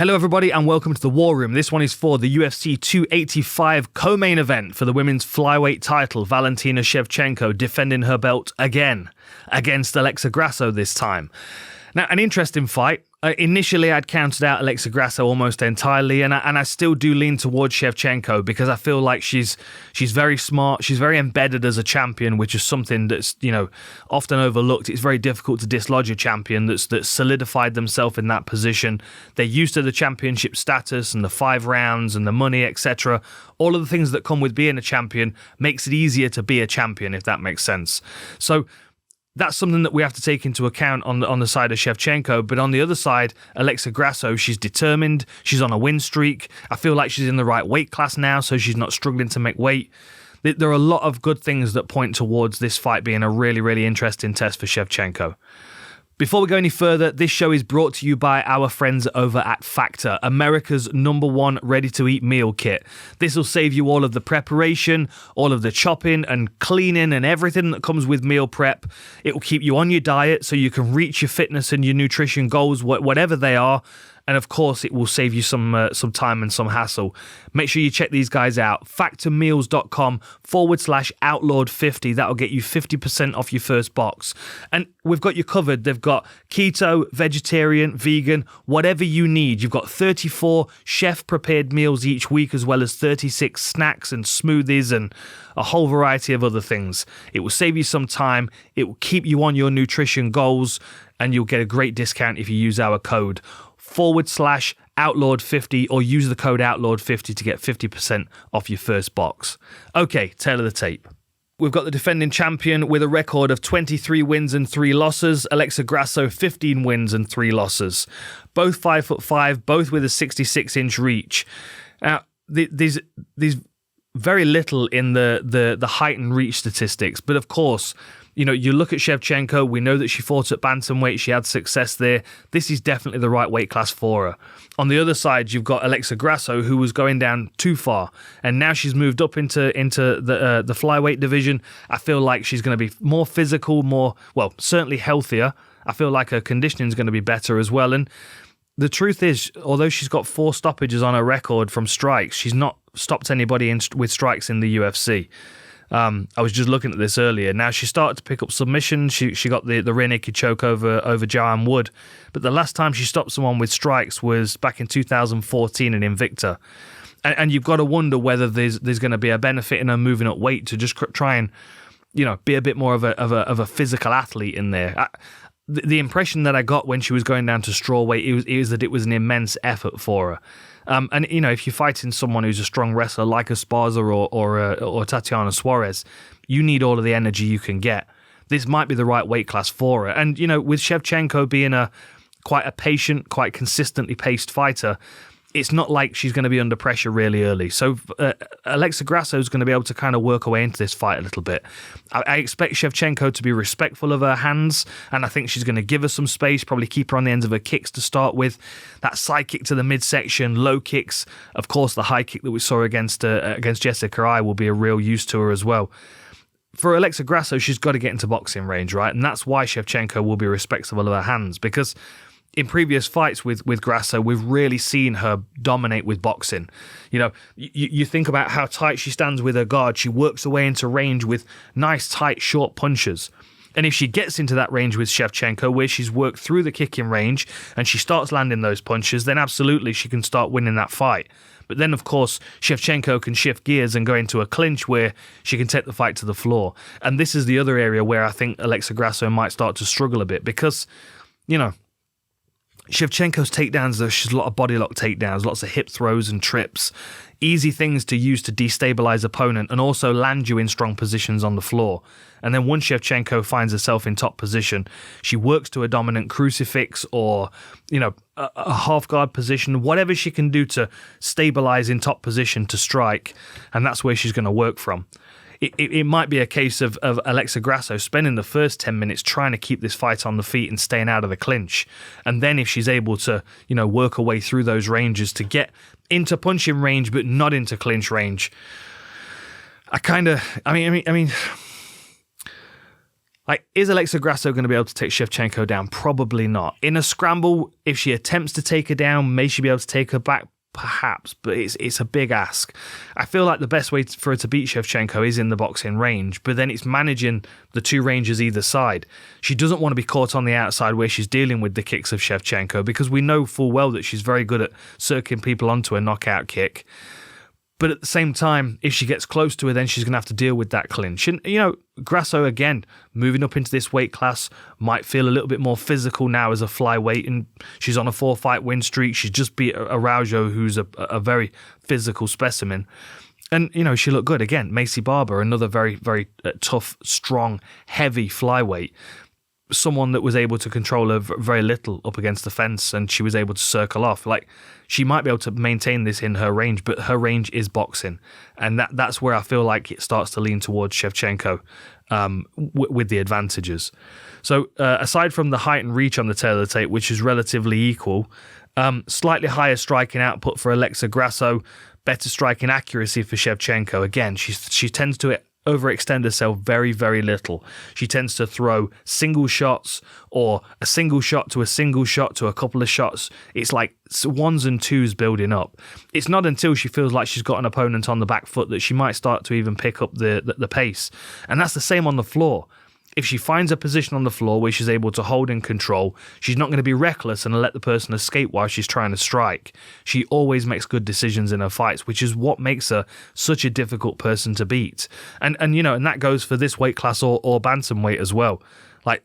Hello everybody and welcome to the War Room. This one is for the UFC 285 co-main event for the women's flyweight title. Valentina Shevchenko defending her belt again against Alexa Grasso this time. Now, an interesting fight. Initially, I'd counted out Alexa Grasso almost entirely, and I still do lean towards Shevchenko because I feel like she's very smart, she's very embedded as a champion, which is something that's often overlooked. It's very difficult to dislodge a champion that's solidified themselves in that position. They're used to the championship status and the 5 rounds and the money, etc. All of the things that come with being a champion makes it easier to be a champion, if that makes sense. So that's something that we have to take into account on the side of Shevchenko. But on the other side, Alexa Grasso, she's determined. She's on a win streak. I feel like she's in the right weight class now, so she's not struggling to make weight. There are a lot of good things that point towards this fight being a really, really interesting test for Shevchenko. Before we go any further, this show is brought to you by our friends over at Factor, America's #1 ready-to-eat meal kit. This will save you all of the preparation, all of the chopping and cleaning and everything that comes with meal prep. It will keep you on your diet so you can reach your fitness and your nutrition goals, whatever they are. And of course, it will save you some time and some hassle. Make sure you check these guys out. Factormeals.com/outlawed50. That'll get you 50% off your first box. And we've got you covered. They've got keto, vegetarian, vegan, whatever you need. You've got 34 chef-prepared meals each week, as well as 36 snacks and smoothies and a whole variety of other things. It will save you some time. It will keep you on your nutrition goals. And you'll get a great discount if you use our code /outlawed50 or use the code outlawed50 to get 50% off your first box. Okay, tail of the tape. We've got the defending champion with a record of 23 wins and 3 losses. Alexa Grasso, 15 wins and 3 losses. Both 5'5", both with a 66-inch reach. Now, there's very little in the height and reach statistics, but of course, you look at Shevchenko, we know that she fought at bantamweight, she had success there. This is definitely the right weight class for her. On the other side, you've got Alexa Grasso, who was going down too far, and now she's moved up into the flyweight division. I feel like she's going to be more physical, certainly healthier. I feel like her conditioning is going to be better as well. And the truth is, although she's got 4 stoppages on her record from strikes, she's not stopped anybody with strikes in the UFC. I was just looking at this earlier. Now, she started to pick up submissions. She got the rear naked choke over Joanne Wood. But the last time she stopped someone with strikes was back in 2014 in Invicta. And you've got to wonder whether there's going to be a benefit in her moving up weight to just try and, be a bit more of a physical athlete in there. The impression that I got when she was going down to strawweight is that it was an immense effort for her. And if you're fighting someone who's a strong wrestler like Esparza or Tatiana Suarez, you need all of the energy you can get. This might be the right weight class for her. And with Shevchenko being quite a patient, quite consistently paced fighter, it's not like she's going to be under pressure really early. So Alexa Grasso is going to be able to kind of work her way into this fight a little bit. I expect Shevchenko to be respectful of her hands, and I think she's going to give her some space, probably keep her on the ends of her kicks to start with. That side kick to the midsection, low kicks, of course the high kick that we saw against Jessica Ai will be a real use to her as well. For Alexa Grasso, she's got to get into boxing range, right? And that's why Shevchenko will be respectful of her hands, because in previous fights with Grasso, we've really seen her dominate with boxing. You think about how tight she stands with her guard. She works her way into range with nice, tight, short punches. And if she gets into that range with Shevchenko, where she's worked through the kicking range and she starts landing those punches, then absolutely she can start winning that fight. But then, of course, Shevchenko can shift gears and go into a clinch where she can take the fight to the floor. And this is the other area where I think Alexa Grasso might start to struggle a bit because, Shevchenko's takedowns, though, she's a lot of body lock takedowns, lots of hip throws and trips, easy things to use to destabilize opponent and also land you in strong positions on the floor. And then once Shevchenko finds herself in top position, she works to a dominant crucifix or, a half guard position, whatever she can do to stabilize in top position to strike. And that's where she's going to work from. It might be a case of Alexa Grasso spending the first 10 minutes trying to keep this fight on the feet and staying out of the clinch. And then if she's able to, work her way through those ranges to get into punching range but not into clinch range, Like, is Alexa Grasso going to be able to take Shevchenko down? Probably not. In a scramble, if she attempts to take her down, may she be able to take her back? Perhaps, but it's a big ask. I feel like the best way for her to beat Shevchenko is in the boxing range, but then it's managing the two ranges either side. She doesn't want to be caught on the outside where she's dealing with the kicks of Shevchenko, because we know full well that she's very good at circling people onto a knockout kick. But at the same time, if she gets close to her, then she's going to have to deal with that clinch. And, Grasso, again, moving up into this weight class, might feel a little bit more physical now as a flyweight, and she's on a 4-fight win streak. She's just beat Araujo, who's a very physical specimen. And, she looked good. Again, Macy Barber, another very, very tough, strong, heavy flyweight. Someone that was able to control her very little up against the fence, and she was able to circle off. Like, she might be able to maintain this in her range, but her range is boxing, and that's where I feel like it starts to lean towards Shevchenko with the advantages. So aside from the height and reach on the tail of the tape, which is relatively equal, slightly higher striking output for Alexa Grasso, better striking accuracy for Shevchenko. Again, she tends to overextend herself very, very little. She tends to throw single shots, or a single shot to a single shot to a couple of shots. It's like ones and twos building up. It's not until she feels like she's got an opponent on the back foot that she might start to even pick up the pace. And that's the same on the floor. If she finds a position on the floor where she's able to hold and control, she's not going to be reckless and let the person escape while she's trying to strike. She always makes good decisions in her fights, which is what makes her such a difficult person to beat. And that goes for this weight class or bantamweight as well. Like,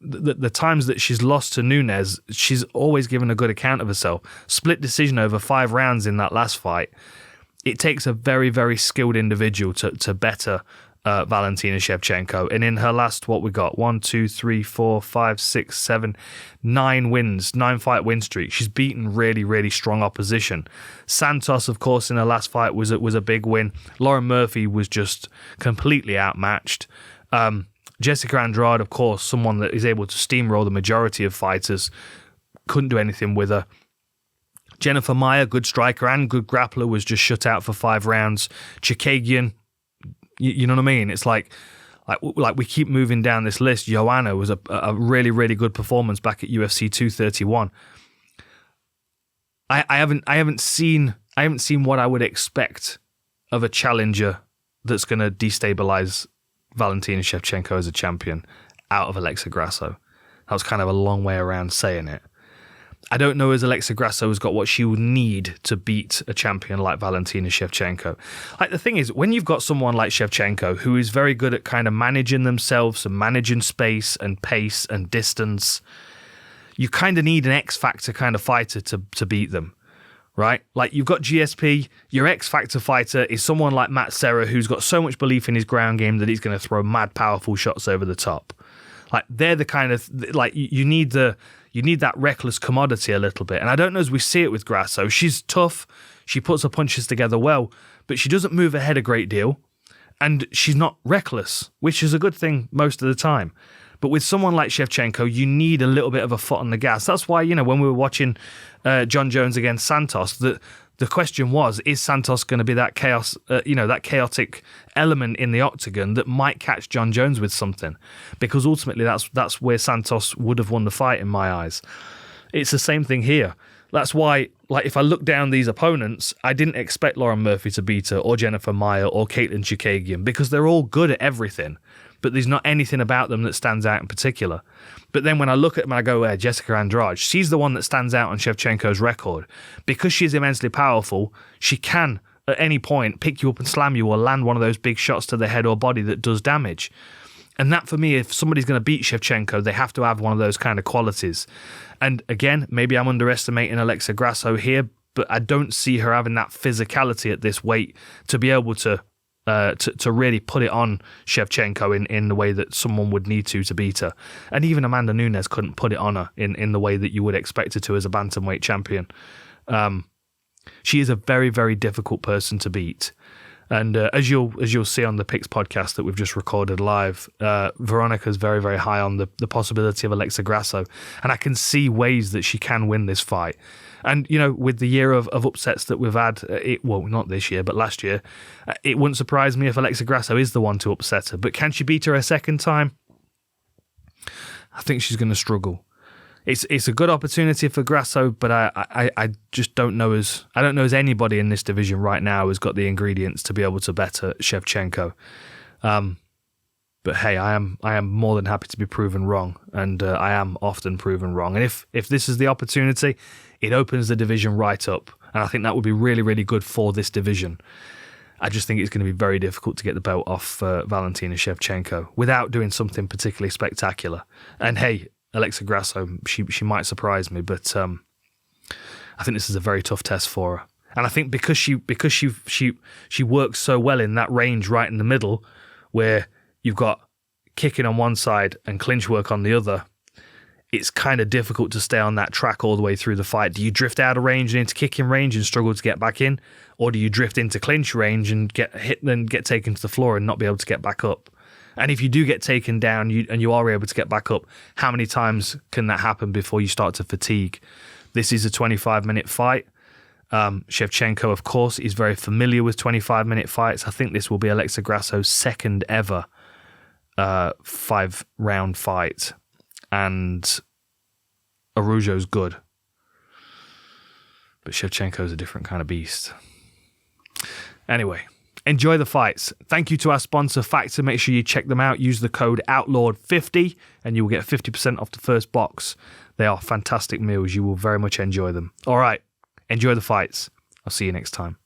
the times that she's lost to Nunes, she's always given a good account of herself. Split decision over 5 rounds in that last fight. It takes a very, very skilled individual to better Valentina Shevchenko. And in her last, what we got, 1, 2, 3, 4, 5, 6, 7, 9 wins, 9-fight win streak. She's beaten really, really strong opposition. Santos, of course, in her last fight was a big win. Lauren Murphy was just completely outmatched. Jessica Andrade, of course, someone that is able to steamroll the majority of fighters, couldn't do anything with her. Jennifer Maia, good striker and good grappler, was just shut out for 5 rounds. Chikagian, you know what I mean? It's like we keep moving down this list. Joanna was a really, really good performance back at UFC 231. I haven't seen what I would expect of a challenger that's going to destabilize Valentina Shevchenko as a champion out of Alexa Grasso. That was kind of a long way around saying it. I don't know as Alexa Grasso has got what she would need to beat a champion like Valentina Shevchenko. Like, the thing is, when you've got someone like Shevchenko who is very good at kind of managing themselves and managing space and pace and distance, you kind of need an X-Factor kind of fighter to beat them, right? Like, you've got GSP, your X-Factor fighter is someone like Matt Serra, who's got so much belief in his ground game that he's going to throw mad powerful shots over the top. Like, they're the kind of, like, you need that reckless commodity a little bit. And I don't know as we see it with Grasso. She's tough. She puts her punches together well, but she doesn't move her head a great deal. And she's not reckless, which is a good thing most of the time. But with someone like Shevchenko, you need a little bit of a foot on the gas. That's why, when we were watching John Jones against Santos, the question was, is Santos going to be that chaos, that chaotic element in the octagon that might catch John Jones with something? Because ultimately that's where Santos would have won the fight in my eyes. It's the same thing here. That's why, like, if I look down these opponents, I didn't expect Lauren Murphy to beat her, or Jennifer Maia, or Caitlin Chikagian, because they're all good at everything, but there's not anything about them that stands out in particular. But then when I look at them, I go, Jessica Andrade, she's the one that stands out on Shevchenko's record. Because she's immensely powerful, she can, at any point, pick you up and slam you, or land one of those big shots to the head or body that does damage. And that, for me, if somebody's going to beat Shevchenko, they have to have one of those kind of qualities. And again, maybe I'm underestimating Alexa Grasso here, but I don't see her having that physicality at this weight to be able to really put it on Shevchenko in the way that someone would need to beat her. And even Amanda Nunes couldn't put it on her in the way that you would expect her to as a bantamweight champion. She is a very, very difficult person to beat. And as you'll see on the Picks podcast that we've just recorded live, Veronica's very, very high on the possibility of Alexa Grasso. And I can see ways that she can win this fight. And, with the year of upsets that we've had, not this year, but last year, it wouldn't surprise me if Alexa Grasso is the one to upset her. But can she beat her a second time? I think she's going to struggle. It's a good opportunity for Grasso, but I just don't know as anybody in this division right now has got the ingredients to be able to better Shevchenko. But hey, I am more than happy to be proven wrong, and I am often proven wrong. And if this is the opportunity, it opens the division right up, and I think that would be really, really good for this division. I just think it's going to be very difficult to get the belt off Valentina Shevchenko without doing something particularly spectacular. And hey, Alexa Grasso, she might surprise me, but I think this is a very tough test for her. And I think because she works so well in that range right in the middle, where you've got kicking on one side and clinch work on the other, it's kind of difficult to stay on that track all the way through the fight. Do you drift out of range and into kicking range and struggle to get back in? Or do you drift into clinch range and get hit and get taken to the floor and not be able to get back up? And if you do get taken down and you are able to get back up, how many times can that happen before you start to fatigue? This is a 25-minute fight. Shevchenko, of course, is very familiar with 25-minute fights. I think this will be Alexa Grasso's second ever 5-round fight. And Araujo's good. But Shevchenko's a different kind of beast. Anyway, enjoy the fights. Thank you to our sponsor, Factor. Make sure you check them out. Use the code OUTLAWED50 and you will get 50% off the first box. They are fantastic meals. You will very much enjoy them. All right, enjoy the fights. I'll see you next time.